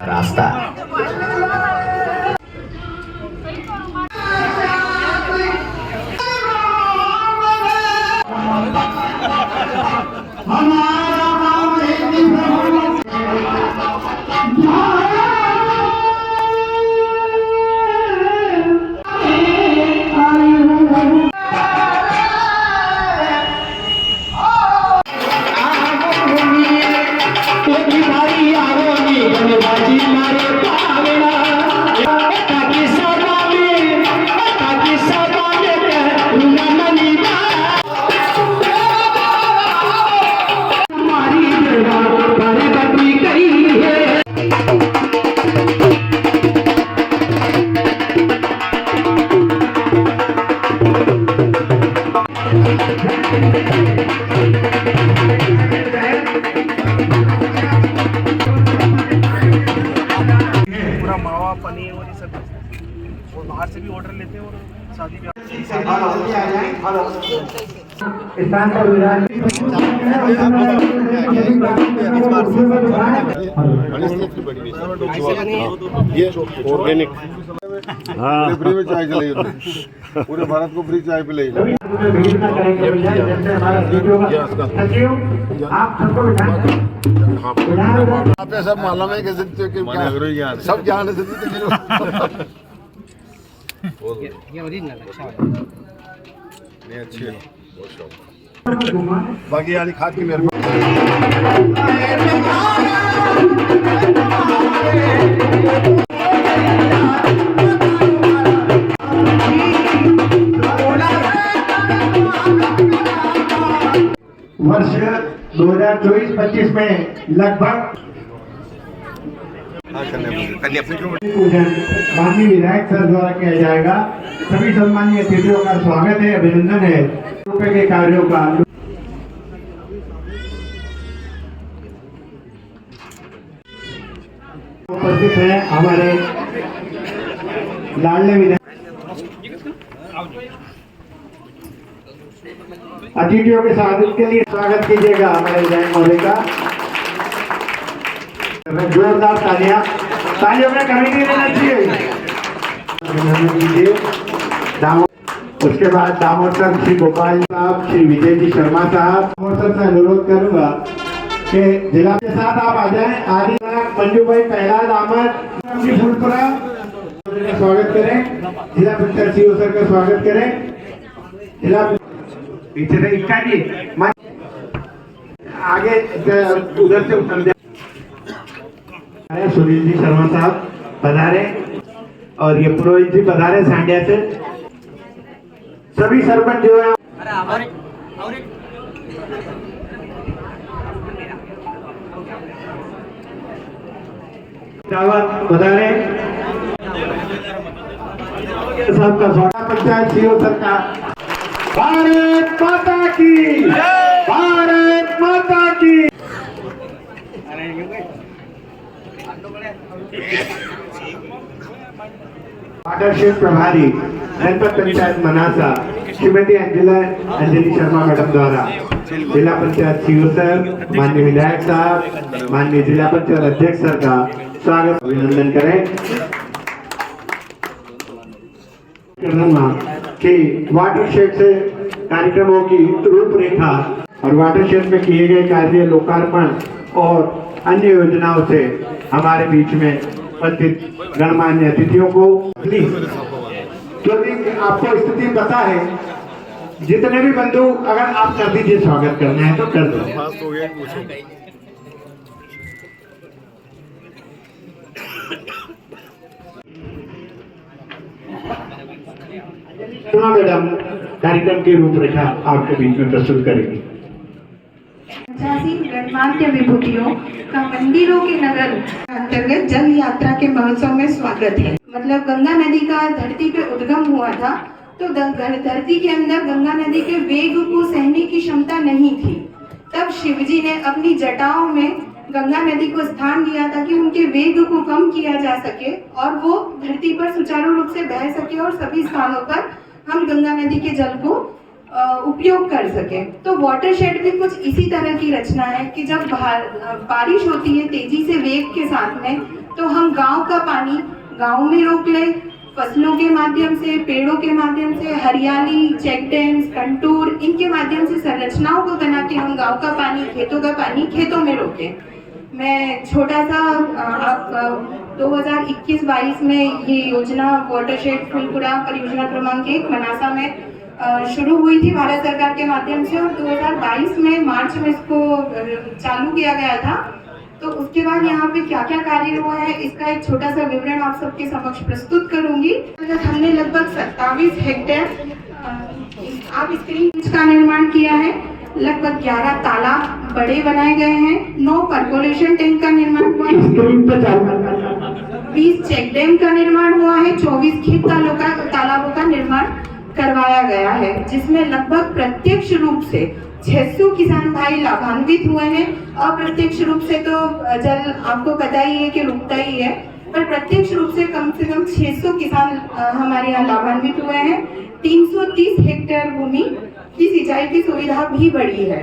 रास्ता पूरा मावा पनीर और ये सब, और बाहर से भी ऑर्डर लेते हैं और शादी ब्याह ये ऑर्गेनिक फ्री में चाय चलेगी, पूरे भारत को फ्री चाय पिलाएगी। आप सब मालूम है कैसे सब ज्ञान है ये ओरिजिनल अच्छा है। नहीं अच्छी है बाकी वाली खाद की मेरे वर्ष 2024-25 में लगभग पूजन माननीय विधायक सर द्वारा किया जाएगा। सभी सम्मानीय अतिथियों का स्वागत है, अभिनंदन है। रुपए के कार्यों का उपस्थित है हमारे लाडले विधायक। अतिथियों के स्वागत के लिए स्वागत कीजिएगा हमारे विधायक महोदय का। जोरदार तालियां, तालियों में कमी नहीं रहना चाहिए। उसके बाद दामोदर श्री गोपाल साहब, श्री विजय जी शर्मा साहब, दामोदर से अनुरोध करूंगा कि जिला के साथ आप आ जाएं। आदि मंजू भाई पहला दामद फूलपुरा स्वागत करें। जिला पंचायत सीओ सर का स्वागत करें। जिला पीछे से इक्का जी आगे उधर से उतर जाए। सुनील जी शर्मा साहब पधारे और ये पुरोहित जी पधारे सांडिया से। सभी सरपंच जो है पधारे साहब का स्वागत। पंचायत सीओ सर का भारत माता की, भारत माता की। वाटरशेड प्रभारी जनपद पंचायत मनासा श्रीमती अंजलि शर्मा मैडम द्वारा जिला पंचायत सीओ सर, माननीय विधायक साहब, माननीय जिला पंचायत अध्यक्ष सर का स्वागत अभिनंदन करें। कि वाटरशेड से कार्यक्रमों की रूपरेखा और वाटरशेड में किए गए कार्य लोकार्पण और अन्य योजनाओं से हमारे बीच में उपस्थित गणमान्य अतिथियों को क्योंकि आपको स्थिति पता है, जितने भी बंधु अगर आप कर दीजिए, स्वागत करना है तो कर दीजिए। मैडम कार्यक्रम की रूपरेखा आपके बीच में प्रस्तुत करेंगी। 85 गणमान्य विभूतियों का मंदिरों के नगर अंतर्गत जल यात्रा के महोत्सव में स्वागत है। मतलब गंगा नदी का धरती पे उद्गम हुआ था तो धरती के अंदर गंगा नदी के वेग को सहने की क्षमता नहीं थी। तब शिवजी ने अपनी जटाओं में गंगा नदी को स्थान दिया ताकि उनके वेग को कम किया जा सके और वो धरती पर सुचारू रूप से बह सके और सभी स्थानों पर हम गंगा नदी के जल को उपयोग कर सके। तो वाटरशेड भी कुछ इसी तरह की रचना है कि जब बारिश होती है तेजी से वेग के साथ में, तो हम गांव का पानी गांव में रोक ले, फसलों के माध्यम से, पेड़ों के माध्यम से, हरियाली, चेक डैम्स, कंटूर, इनके माध्यम से संरचनाओं को बना के हम गांव का पानी, खेतों का पानी खेतों में रोकें। मैं छोटा सा 2021-22 में ये योजना वाटरशेड फुलपुरा परियोजना क्रमांक 1 मनासा में शुरू हुई थी भारत सरकार के माध्यम से, और 2022 में मार्च में इसको चालू किया गया था। तो उसके बाद यहाँ पे क्या क्या कार्य हुआ है इसका एक छोटा सा विवरण आप सबके समक्ष प्रस्तुत करूंगी। हमने लगभग 27 हेक्टेयर आप स्क्रीन का निर्माण किया है, लगभग 11 तालाब बड़े बनाए गए हैं, 9 परकोलेशन टैंक का निर्माण हुआ है, 20 चेक डैम का निर्माण हुआ है, 24 खेत तालाबों का निर्माण करवाया गया है, जिसमें लगभग प्रत्यक्ष रूप से 600 किसान भाई लाभान्वित हुए हैं। अप्रत्यक्ष रूप से तो जल आपको पता ही है कि रुकता ही है, पर प्रत्यक्ष रूप से कम 600 किसान हमारे यहाँ लाभान्वित हुए हैं। 330 हेक्टेयर भूमि की सिंचाई की सुविधा भी बढ़ी है।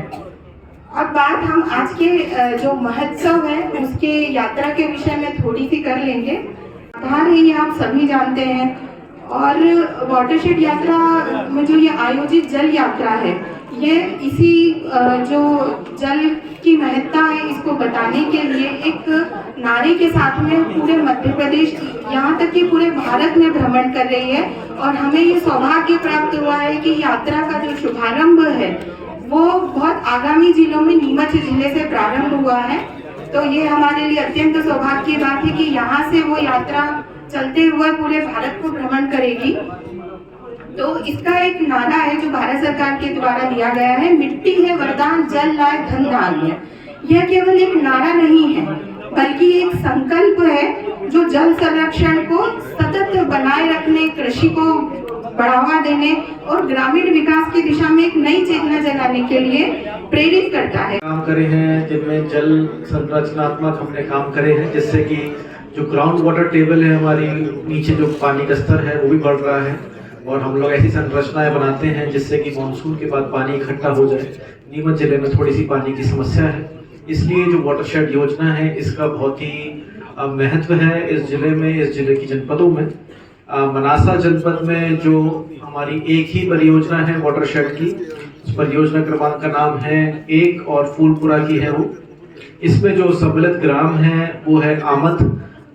अब बात हम आज के जो महोत्सव है उसके यात्रा के विषय में थोड़ी सी कर लेंगे। आधार है ये आप सभी जानते हैं, और वाटरशेड यात्रा में जो ये आयोजित जल यात्रा है, ये इसी जो जल की महत्ता है इसको बताने के लिए एक नारे के साथ में पूरे मध्य प्रदेश, यहाँ तक कि पूरे भारत में भ्रमण कर रही है। और हमें ये सौभाग्य प्राप्त हुआ है कि यात्रा का जो शुभारंभ है वो बहुत आगामी जिलों में नीमच जिले से प्रारंभ हुआ है। तो ये हमारे लिए अत्यंत सौभाग्य की बात है कि यहाँ से वो यात्रा चलते हुए पूरे भारत को भ्रमण करेगी। तो इसका एक नारा है जो भारत सरकार के द्वारा दिया गया है, मिट्टी है वरदान, जल लाए धन धान्य। यह केवल एक नारा नहीं है बल्कि एक संकल्प है जो जल संरक्षण को सतत बनाए रखने, कृषि को बढ़ावा देने और ग्रामीण विकास की दिशा में एक नई चेतना जगाने के लिए प्रेरित करता है। काम करे हैं जिनमें जल संरचनात्मक हमने काम करे हैं, जिससे कि जो ग्राउंड वाटर टेबल है हमारी, नीचे जो पानी का स्तर है वो भी बढ़ रहा है, और हम लोग ऐसी संरचनाएं बनाते हैं जिससे कि मानसून के बाद पानी इकट्ठा हो जाए। नीमच जिले में थोड़ी सी पानी की समस्या है, इसलिए जो वाटरशेड योजना है इसका बहुत ही महत्व है इस जिले में, इस जिले की जनपदों में। मनासा जनपद में जो हमारी एक ही परियोजना है वाटरशेड की, उस परियोजना क्रमांक का नाम है 1 और फूलपुरा की है वो। इसमें जो सम्मिलित ग्राम है वो है आमद,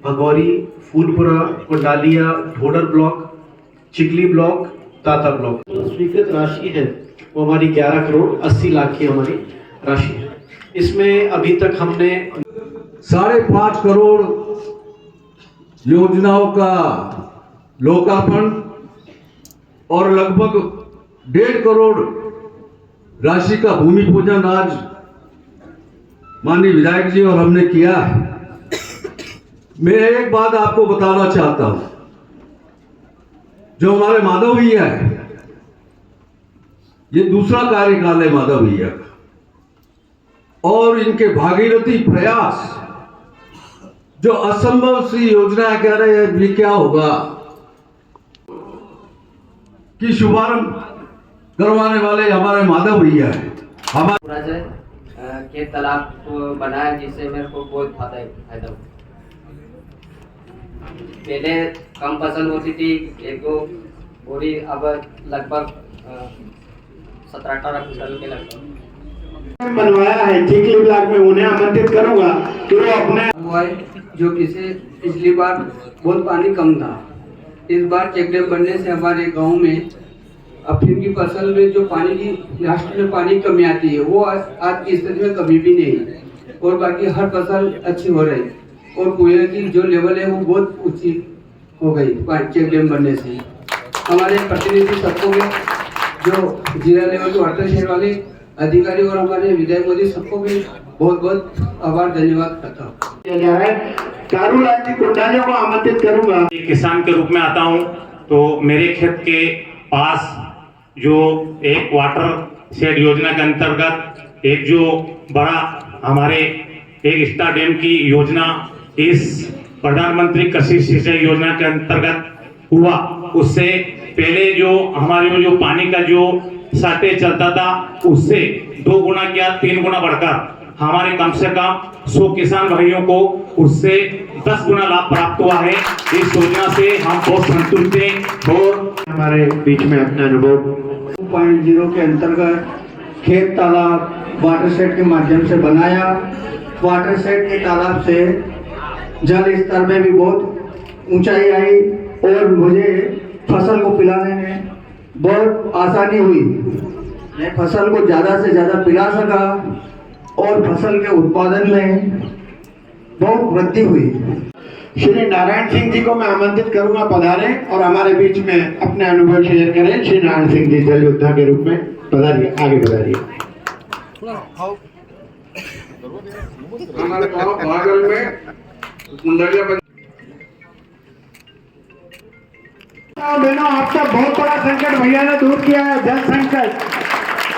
भगौरी, फूलपुरा, कुंडालिया, ढोडर ब्लॉक, चिकली ब्लॉक, दाता ब्लॉक। तो स्वीकृत राशि है वो हमारी 11 करोड़ 80 लाख की हमारी राशि है। इसमें अभी तक हमने 5.5 करोड़ योजनाओं का लोकार्पण और लगभग 1.5 करोड़ राशि का भूमि पूजन आज माननीय विधायक जी और हमने किया है। मैं एक बात आपको बताना चाहता हूं, जो हमारे माधव भैया है, ये दूसरा कार्यकाल है माधव भैया का, और इनके भागीरथी प्रयास, जो असंभव सी योजना कह रहे हैं ये क्या होगा, कि शुभारंभ करवाने वाले हमारे माधव भैया है। हमारे के तालाब को बनाया जिससे मेरे को बहुत फायदा हुआ। पहले कम फसल होती थी, 1-2 बोरी, अब लगभग 17-18 क्विंटल के लगभग बनवाया है। चिकली ब्लॉक में उन्हें आमंत्रित करूंगा कि वो अपने हुआ है, जो पिछली बार बहुत पानी कम था। इस बार चेक डैम बनने से हमारे गांव में अफीम की फसल में जो पानी की लास्ट में पानी कमी आती है वो आज की स्थिति में कभी भी नहीं है, और बाकी हर फसल अच्छी हो रही, और कुएं की जो लेवल है वो बहुत ऊंची हो गई चेक डैम बनने से। हमारे प्रतिनिधि सबको में जो जिला लेवल के वाटरशेड वाले अधिकारी और हमारे विधायक मोदी सबको भी बहुत बहुत आभार धन्यवाद करता हूँ। कारूलाल जी कुंडालिया को आमंत्रित करूंगा। किसान के रूप में आता हूं, तो मेरे खेत के पास जो एक वाटर शेड योजना के अंतर्गत एक जो बड़ा हमारे एक स्टार डैम की योजना इस प्रधानमंत्री कृषि सिंचाई योजना के अंतर्गत हुआ, उससे पहले जो हमारे में जो पानी का जो शॉर्टेज चलता था उससे 2 गुना या 3 गुना बढ़कर हमारे कम से कम 100 किसान भाइयों को उससे 10 गुना लाभ प्राप्त हुआ है। इस योजना से हम बहुत संतुष्ट हैं और हमारे बीच में अपना अनुभव 2.0 के अंतर्गत खेत तालाब वाटरशेड के माध्यम से बनाया। वाटरशेड के तालाब से जल स्तर में भी बहुत ऊंचाई आई और मुझे फसल को पिलाने में बहुत आसानी हुई। मैं फसल को ज़्यादा से ज़्यादा पिला सका और फसल के उत्पादन में बहुत वृद्धि हुई। श्री नारायण सिंह जी को मैं आमंत्रित करूंगा पधारें और हमारे बीच में अपने अनुभव शेयर करें। श्री नारायण सिंह जी जल योद्धा के रूप में पधारिए, आगे बढ़ाइए। हमारे गाँव भागल में मुंडरिया बहनों, आपका बहुत बड़ा संकट भैया ने दूर किया है, जल संकट।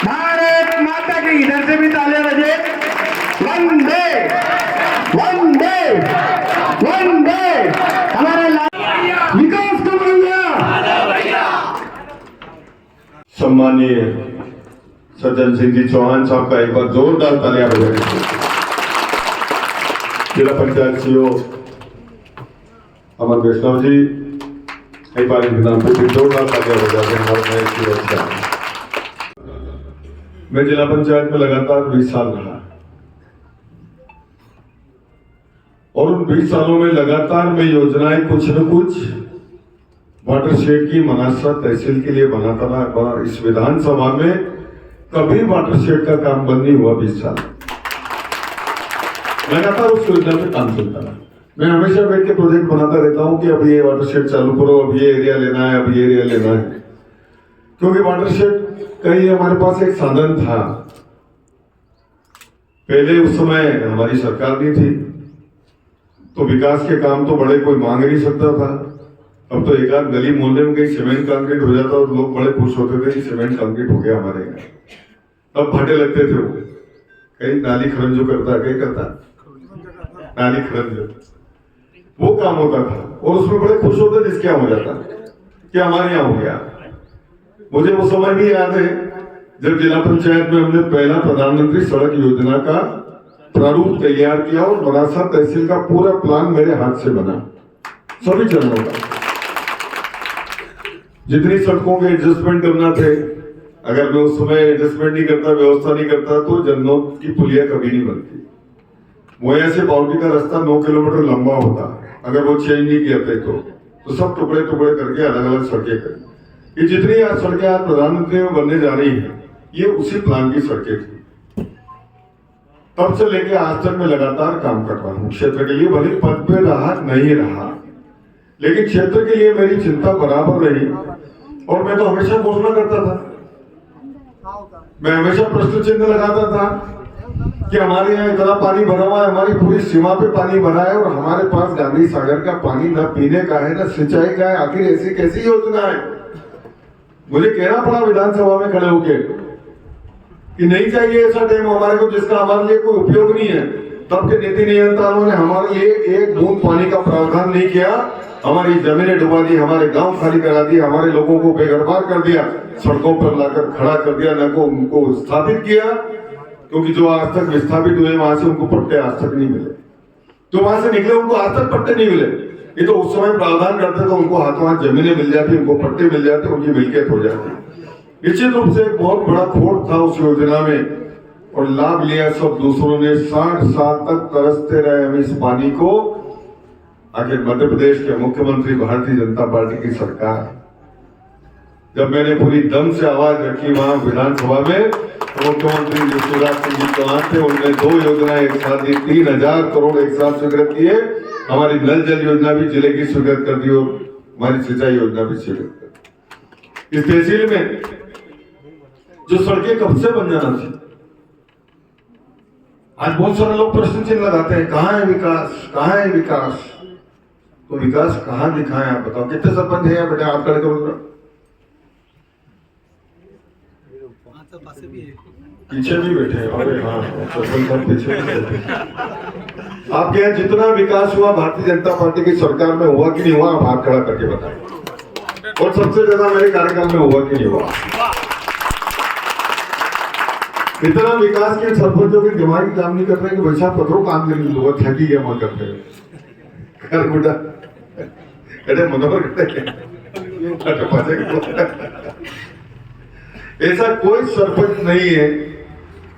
भारत माता की इधर से भी तालियां बजे। वंदे वंदे वंदे। हमारे विकास को भैया। सम्मानीय सज्जन सिंह जी चौहान साहब का एक बार जोरदार तालियां बजाएं। जिला पंचायत सीओ अमर वैष्णव जी एक बार इनके नाम पे जोरदार तालियां बजाते हैं हमारे नए सीओ साहब। मैं जिला पंचायत में लगातार 20 साल रहा और उन 20 सालों में लगातार मैं योजनाएं कुछ न कुछ वाटरशेड की मनासा तहसील के लिए बनाता रहा। इस विधानसभा में कभी वाटरशेड का काम बंद नहीं हुआ। 20 साल लगातार उस योजना पे काम चलता रहा। मैं हमेशा बैठ के प्रोजेक्ट बनाता रहता हूं कि अब ये वाटरशेड चालू करो, अब ये एरिया लेना है, अब ये एरिया लेना है, क्योंकि वाटरशेड कहीं हमारे पास एक साधन था। पहले उस समय हमारी सरकार नहीं थी तो विकास के काम तो बड़े कोई मांग नहीं सकता था। अब तो एक आध गली मोहल्ले में कहीं सीमेंट कंक्रीट हो जाता और लोग बड़े खुश होते थे कि सीमेंट कंक्रीट हो गया हमारे यहाँ। अब भाटे लगते थे, वो कहीं नाली खरंजो करता, कहीं करता नाली खरंजो, वो काम होता था और उसमें बड़े खुश होते जिसके यहाँ हो जाता कि हमारे यहाँ हो गया। मुझे वो समय भी याद है जब जिला पंचायत में हमने पहला प्रधानमंत्री सड़क योजना का प्रारूप तैयार किया और मनासा तहसील का पूरा प्लान मेरे हाथ से बना, सभी चरणों का। जितनी सड़कों के एडजस्टमेंट करना थे, अगर मैं उस समय एडजस्टमेंट नहीं करता, व्यवस्था नहीं करता तो जननों की पुलिया कभी नहीं बनती। मोया से बाउटी का रास्ता 9 किलोमीटर लंबा होता, अगर वो चेंज नहीं किया थे तो सब टुकड़े टुकड़े करके अलग अलग सड़कें करें। ये जितनी आज सड़कें आज प्रधानमंत्री में बनने जा रही है, ये उसी प्लान की सड़कें थी। तब से लेके आज तक मैं लगातार काम कर रहा हूँ क्षेत्र के लिए। भले पद पे रहा नहीं रहा, लेकिन क्षेत्र के लिए मेरी चिंता बराबर रही और मैं तो हमेशा घोषणा करता था, मैं हमेशा प्रश्न चिन्ह लगाता था कि हमारे यहाँ इतना पानी भरा हुआ है, हमारी पूरी सीमा पे पानी भरा है और हमारे पास गांधी सागर का पानी न पीने का है न सिंचाई का है। आखिर ऐसी कैसी योजना है? मुझे कहना पड़ा विधानसभा में खड़े होके कि नहीं चाहिए ऐसा डैम हमारे को जिसका हमारे लिए कोई उपयोग नहीं है। तब के नीति नियंत्रणों ने हमारे लिए एक बूंद पानी का प्रावधान नहीं किया, हमारी जमीनें डुबा दी, हमारे गांव खाली करा दिए, हमारे लोगों को बेघरबार कर दिया, सड़कों पर लाकर खड़ा कर दिया, न को उनको स्थापित किया, क्योंकि जो आज तक विस्थापित हुए वहां से उनको पट्टे आज तक नहीं मिले, तो वहां से निकले उनको आज तक पट्टे नहीं मिले। ये तो उस समय प्रावधान करते तो उनको हाथों हाथ जमीनें मिल जाती, उनको पट्टे मिल जाते, उनकी मिल्कियत हो जाती। निश्चित रूप से एक बहुत बड़ा खोट था उस योजना में और लाभ लिया सब दूसरों ने। 60 साल तक तरसते रहे हम इस पानी को। आखिर मध्य प्रदेश के मुख्यमंत्री भारतीय जनता पार्टी की सरकार, जब मैंने पूरी दम से आवाज रखी वहां विधानसभा में, तो मुख्यमंत्री शिवराज सिंह जी चौहान थे, उन्होंने 2 योजना एक साथ दी, 3000 करोड़ एक साथ स्वीकृत किए। हमारी नल जल योजना भी जिले की स्वीकृत कर दी और हमारी सिंचाई योजना भी स्वीकृत कर दी। इस तहसील में जो सड़कें कब से बन जाना थी, आज बहुत सारे लोग प्रश्न चिन्ह लगाते हैं, कहाँ है विकास, कहाँ है विकास? तो विकास कहाँ दिखाएं आप बताओ? कितने सरपंच हैं यहाँ बेटा? आप करके बोल रहे, पीछे भी बैठे हैं। अरे हाँ, सरपंच साहब पीछे भी बैठे हैं। आपके यहाँ जितना विकास हुआ भारतीय जनता पार्टी की सरकार में हुआ कि नहीं हुआ, आप हाथ खड़ा करके बताएं। और सबसे ज्यादा मेरे कार्यकाल में हुआ कि नहीं हुआ। इतना विकास के सरपंचों के दिमाग काम नहीं कर रहे कि वैसा पत्रों काम करने लोग थकी गया वहां करते हुए घर बुढ़ा कहते मनोहर ऐसा कोई सरपंच नहीं है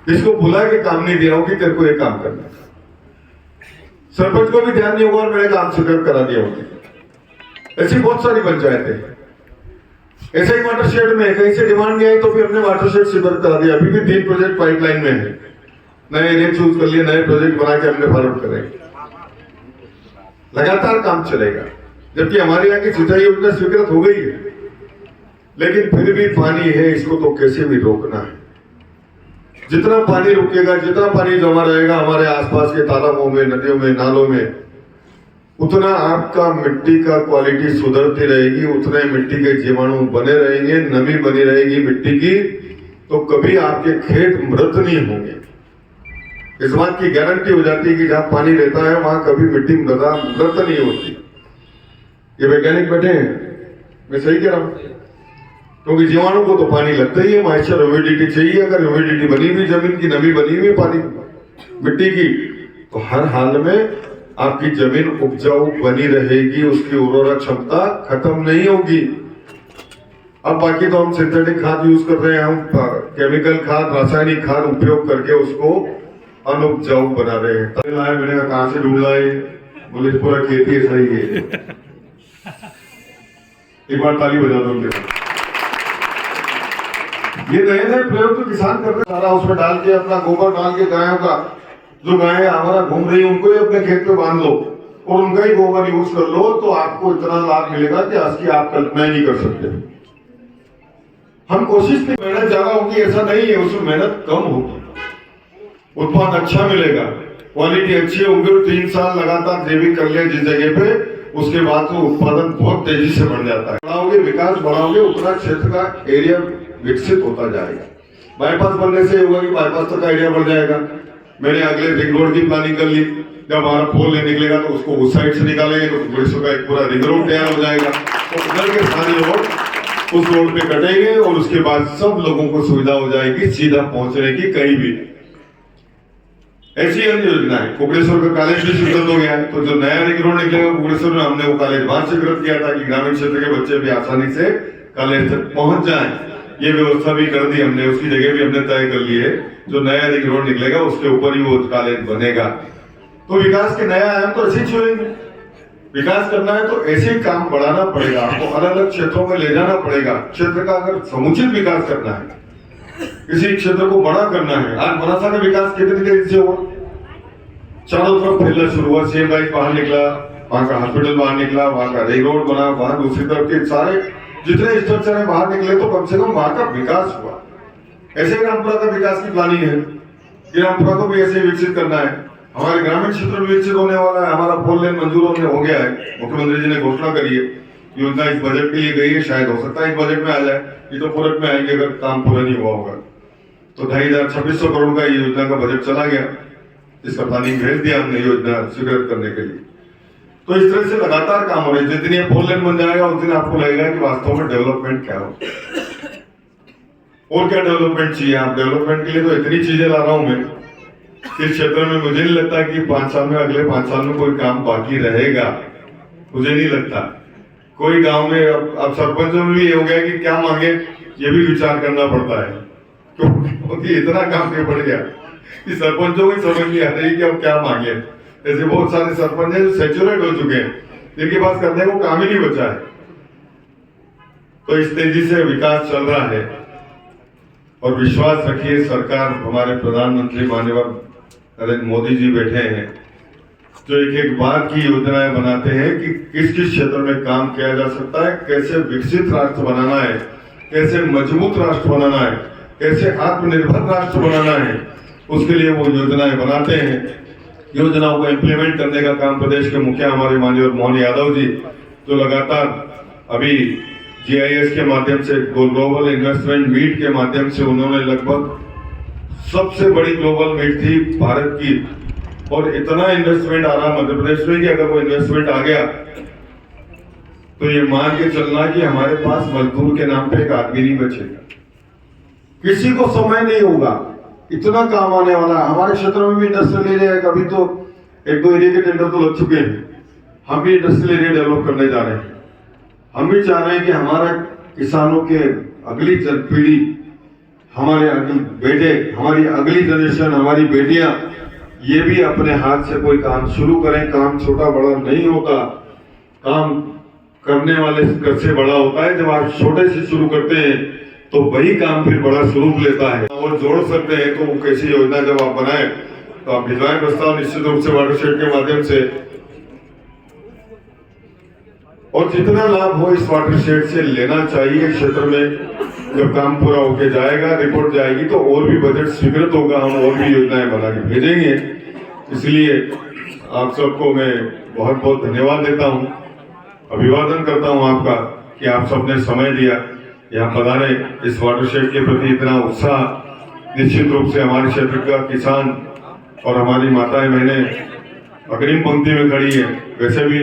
जिसको बुला के काम नहीं दिया हो कि तेरे को ये काम करना है। सरपंच को भी ध्यान नहीं होगा और मेरे काम स्वीकृत करा दिया होगा। ऐसी बहुत सारी पंचायतें ऐसे ही वाटर शेड में कहीं से डिमांड नहीं आई तो भी हमने वाटर शेड स्वीकृत करा दिया। अभी भी 3 प्रोजेक्ट पाइपलाइन में है, नए एरिया चूज कर लिए, नए प्रोजेक्ट बना के हमने फॉरवर्ड करेंगे। लगातार काम चलेगा। जबकि हमारे यहाँ की सिंचाई योजना स्वीकृत हो गई है, लेकिन फिर भी पानी है, इसको तो कैसे भी रोकना है। जितना पानी रुकेगा, जितना पानी जमा रहेगा हमारे आसपास के तालाबों में, नदियों में, नालों में, उतना आपका मिट्टी का क्वालिटी सुधरती रहेगी, उतने मिट्टी के जीवाणु बने रहेंगे, नमी बनी रहेगी मिट्टी की, तो कभी आपके खेत मृत नहीं होंगे। इस बात की गारंटी हो जाती है कि जहां पानी रहता है वहां कभी मिट्टी मृत नहीं होती। ये वैज्ञानिक बैठे हैं, मैं सही कह रहा हूं? क्योंकि जीवाणु को तो पानी लगता ही है, मॉइस्चर ह्यूमिडिटी चाहिए। अगर ह्यूमिडिटी बनी हुई, जमीन की नमी बनी हुई पानी मिट्टी की, तो हर हाल में आपकी जमीन उपजाऊ बनी रहेगी, उसकी उर्वरक क्षमता खत्म नहीं होगी। अब बाकी तो हम सिंथेटिक खाद यूज कर रहे हैं, हम केमिकल खाद, रासायनिक खाद उपयोग करके उसको अनुपजाऊ बना रहे हैं। मैंने कहा कहां से ढूंढ लाए, बोले पूरा खेती ऐसा ही है। एक बार ताली बजा दो उनके साथ। ये नए नए प्रयोग तो किसान कर रहे हैं, सारा उसमें डाल के अपना गोबर डाल के गायों का, जो गायें हमारा घूम रही है उनको ही अपने खेत में बांध लो और उनका ही गोबर यूज कर लो, तो आपको इतना लाभ मिलेगा कि उसकी आप कल्पना ही नहीं कर सकते। हम कोशिश की मेहनत ज्यादा होगी ऐसा नहीं है, उसमें मेहनत कम होगी, उत्पाद अच्छा मिलेगा, क्वालिटी अच्छी होगी और 3 साल लगातार जैविक कर लिया जिस जगह पे, उसके बाद तो उत्पादन बहुत तेजी से बढ़ जाता है। बढ़ाओगे, विकास बढ़ाओगे, उतना क्षेत्र का एरिया विकसित होता जाएगा। बाईपास बनने से होगा कि बाईपास तक का एरिया बढ़ जाएगा। मैंने अगले रिंग रोड की प्लानिंग कर ली, जब हमारा पोल नहीं निकलेगा तो उसको उस साइड से निकालेंगे तो गुड़िसों का एक पूरा रिंग रोड तैयार हो जाएगा। तो उधर के सारे लोग उस रोड पे कटेंगे और उसके बाद सब लोगों को सुविधा हो जाएगी सीधा पहुंचने की कहीं भी। ऐसी अन्य योजना है। कुकड़ेश्वर का कॉलेज भी स्वीकृत हो गया है, तो जो नया रिंग रोड निकलेगा कुकड़ेश्वर में, हमने वो कॉलेज वहां स्वीकृत किया था कि ग्रामीण क्षेत्र के बच्चे भी आसानी से कॉलेज तक पहुंच जाएं। ये व्यवस्था भी कर दी हमने, उसकी जगह भी हमने तय कर ली है। जो नया रिंग रोड निकलेगा उसके ऊपर ही वो कॉलेज बनेगा। तो विकास के नया आयाम तो ऐसे ही छुएंगे। विकास करना है तो ऐसे ही काम बढ़ाना पड़ेगा, आपको अलग अलग क्षेत्रों में ले जाना पड़ेगा। क्षेत्र का अगर समुचित विकास करना है, किसी क्षेत्र को बड़ा करना है, आज बनासा का विकास कितनी तेजी से हुआ, चारों तरफ फैलना शुरू हुआ। सेम लाइफ बाहर निकला, वहां का हॉस्पिटल बाहर निकला, वहां का रिंग रोड बना, वहां दूसरी तरफ के सारे जितने स्ट्रक्चर है बाहर निकले, तो कम से कम वहां का विकास हुआ। ऐसे रामपुरा का विकास की प्लानिंग है कि रामपुरा को भी ऐसे विकसित करना है। हमारे ग्रामीण क्षेत्र में विकसित होने वाला है। हमारा 4 लेन मंजूर होने हो गया है, मुख्यमंत्री जी ने घोषणा करी है। योजना इस बजट के लिए गई है, शायद हो सकता है इस बजट में आ जाए, ये तो पूरक में आएंगे अगर काम पूरा नहीं हुआ होगा। तो 2600 करोड़ का ये योजना का बजट चला गया, इसका प्लानिंग भेज दिया हमने योजना स्वीकृत करने के लिए। तो इस तरह से लगातार काम हो रहा है। जितनी ये 4 लेन बन जाएगा उस दिन आपको लगेगा कि वास्तव में डेवलपमेंट क्या हो और क्या डेवलपमेंट चाहिए। आप डेवलपमेंट के लिए तो इतनी चीजें ला रहा हूं मैं, इस क्षेत्र में मुझे नहीं लगता कि 5 साल में, अगले 5 साल में कोई काम बाकी रहेगा, मुझे नहीं लगता। कोई गांव में अब सरपंचों में भी ये हो गया कि क्या मांगे ये भी विचार करना पड़ता है, क्योंकि इतना काम नहीं बढ़ गया कि सरपंचों को समझ नहीं आ रही कि अब क्या मांगे। ऐसे बहुत सारे सरपंच हैं जो सैचुरेट हो चुके हैं, जिनके पास करने को काम ही नहीं बचा है। तो इस तेजी से विकास चल रहा है और विश्वास रखिए, सरकार, हमारे प्रधानमंत्री माननीय नरेंद्र मोदी जी बैठे हैं जो एक एक बात की योजनाएं बनाते हैं कि किस किस क्षेत्र में काम किया जा सकता है, कैसे विकसित राष्ट्र बनाना है, कैसे मजबूत राष्ट्र बनाना है, कैसे आत्मनिर्भर राष्ट्र बनाना है, उसके लिए वो योजनाएं बनाते हैं। योजनाओं को इम्प्लीमेंट करने का काम प्रदेश के मुखिया हमारे माननीय मोहन यादव जी, जो लगातार अभी GIS के माध्यम से, ग्लोबल इन्वेस्टमेंट मीट के माध्यम से उन्होंने लगभग सबसे बड़ी ग्लोबल मीट थी भारत की, और इतना इन्वेस्टमेंट आ रहा मध्य प्रदेश में कि अगर वो इन्वेस्टमेंट आ गया तो ये मान के चलना कि हमारे पास मजदूर के नाम पे एक आदमी नहीं बचेगा, किसी को समय नहीं होगा, इतना काम आने वाला है। हमारे क्षेत्र में भी इंडस्ट्रियल एरिया है, अभी तो 1-2 एरिया के टेंडर तो लग चुके हैं, हम भी इंडस्ट्रियल एरिया डेवलप करने जा रहे हैं। हम भी चाह रहे हैं कि हमारा किसानों के अगली पीढ़ी, हमारे अगले बेटे, हमारी अगली जनरेशन, हमारी बेटियां ये भी अपने हाथ से कोई काम शुरू करें। काम छोटा बड़ा नहीं होता, काम करने वाले घर से बड़ा होता है। जब आप छोटे से शुरू करते हैं तो वही काम फिर बड़ा स्वरूप लेता है। वो जोड़ सकते हैं तो वो कैसी योजना जब आप बनाए तो आप भिजवाएं प्रस्ताव निश्चित रूप से वाटरशेड के माध्यम से, और जितना लाभ हो इस वाटरशेड से लेना चाहिए क्षेत्र में। जब काम पूरा होके जाएगा, रिपोर्ट जाएगी तो और भी बजट स्वीकृत होगा, हम और भी योजनाएं बना के भेजेंगे। इसलिए आप सबको मैं बहुत बहुत धन्यवाद देता हूँ, अभिवादन करता हूँ आपका कि आप सबने समय दिया यहाँ पधारे। इस वाटरशेड के प्रति इतना उत्साह, निश्चित रूप से हमारे क्षेत्र का किसान और हमारी माताएं बहनें अग्रिम पंक्ति में खड़ी है। वैसे भी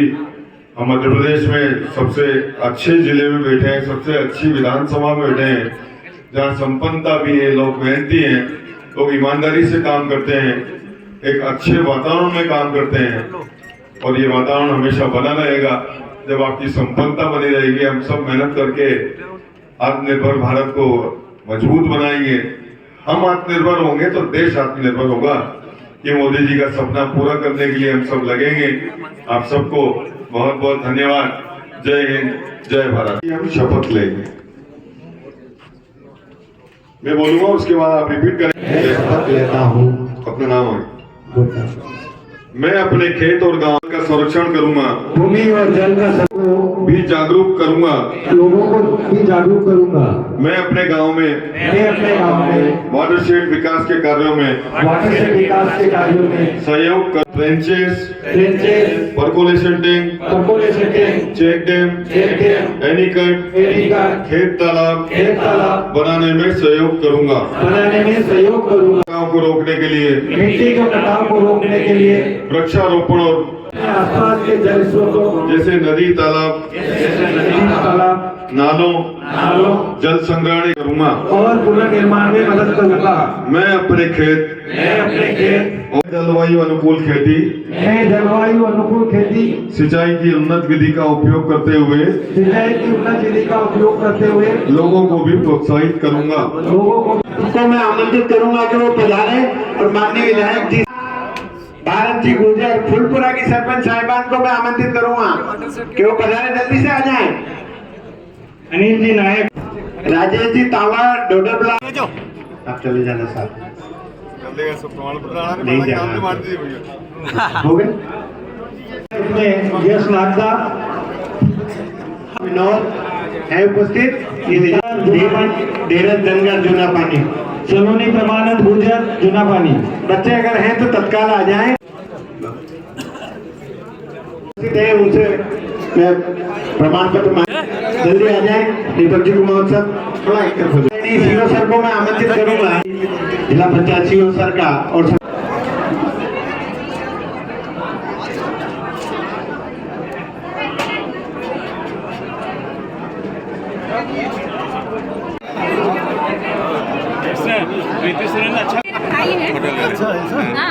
हम मध्य प्रदेश में सबसे अच्छे जिले में बैठे हैं, सबसे अच्छी विधानसभा में बैठे हैं, जहाँ संपन्नता भी है, लोग मेहनती हैं, लोग ईमानदारी से काम करते हैं, एक अच्छे वातावरण में काम करते हैं, और ये वातावरण हमेशा बना रहेगा। जब आपकी संपन्नता बनी रहेगी, हम सब मेहनत करके आत्मनिर्भर भारत को मजबूत बनाएंगे। हम आत्मनिर्भर होंगे तो देश आत्मनिर्भर होगा। ये मोदी जी का सपना पूरा करने के लिए हम सब लगेंगे। आप सबको बहुत बहुत धन्यवाद। जय हिंद, जय भारत। हम शपथ लेंगे, मैं बोलूंगा, उसके बाद आप रिपीट करेंगे। शपथ लेता हूँ। अपना नाम है। मैं अपने खेत और गांव का संरक्षण करूंगा, भूमि और जल का सबको भी जागरूक करूंगा, लोगों को भी जागरूक करूंगा। मैं अपने गांव में वाटरशेड विकास के कार्यों में सहयोग कर trenches, percolation tank, check dam, anicut, खेत तालाब बनाने में सहयोग करूंगा। कटाव को रोकने के लिए, मिट्टी के कटाव को रोकने के लिए वृक्षारोपण और आसपास के जल स्रोतों जैसे नदी तालाब, नालों, जल संग्रहण करूंगा और पुनर्निर्माण में मदद करूंगा। मैं अपने खेत और जलवायु अनुकूल खेती, सिंचाई की उन्नत विधि का उपयोग करते हुए लोगों को भी प्रोत्साहित करूंगा। उनको मैं आमंत्रित करूंगा कि वो पधारे, और माननीय विधायक जी भारत जी गुर्जर फूलपुरा की सरपंच साहिबान को मैं आमंत्रित करूंगा कि वो पधारे, जल्दी से आ जाएं। अनिल जी नायक, राजेश जी तावर, डोडरबला, आप चले जाना साथ नहीं जाना हो गए। इसमें यश नागदा, विनोद है उपस्थित, धीरज धनगर जूना पानी, सलोनी प्रमानंद गुर्जर जूना पानी। बच्चे अगर हैं तो तत्काल आ जाएं। उनसे मैं प्रमाण पत्र जल्दी आ जाए। दीपक जी को महोत्सव थोड़ा सीओ सर को मैं आमंत्रित करूंगा, जिला पंचायत सीओ सर का, और अच्छा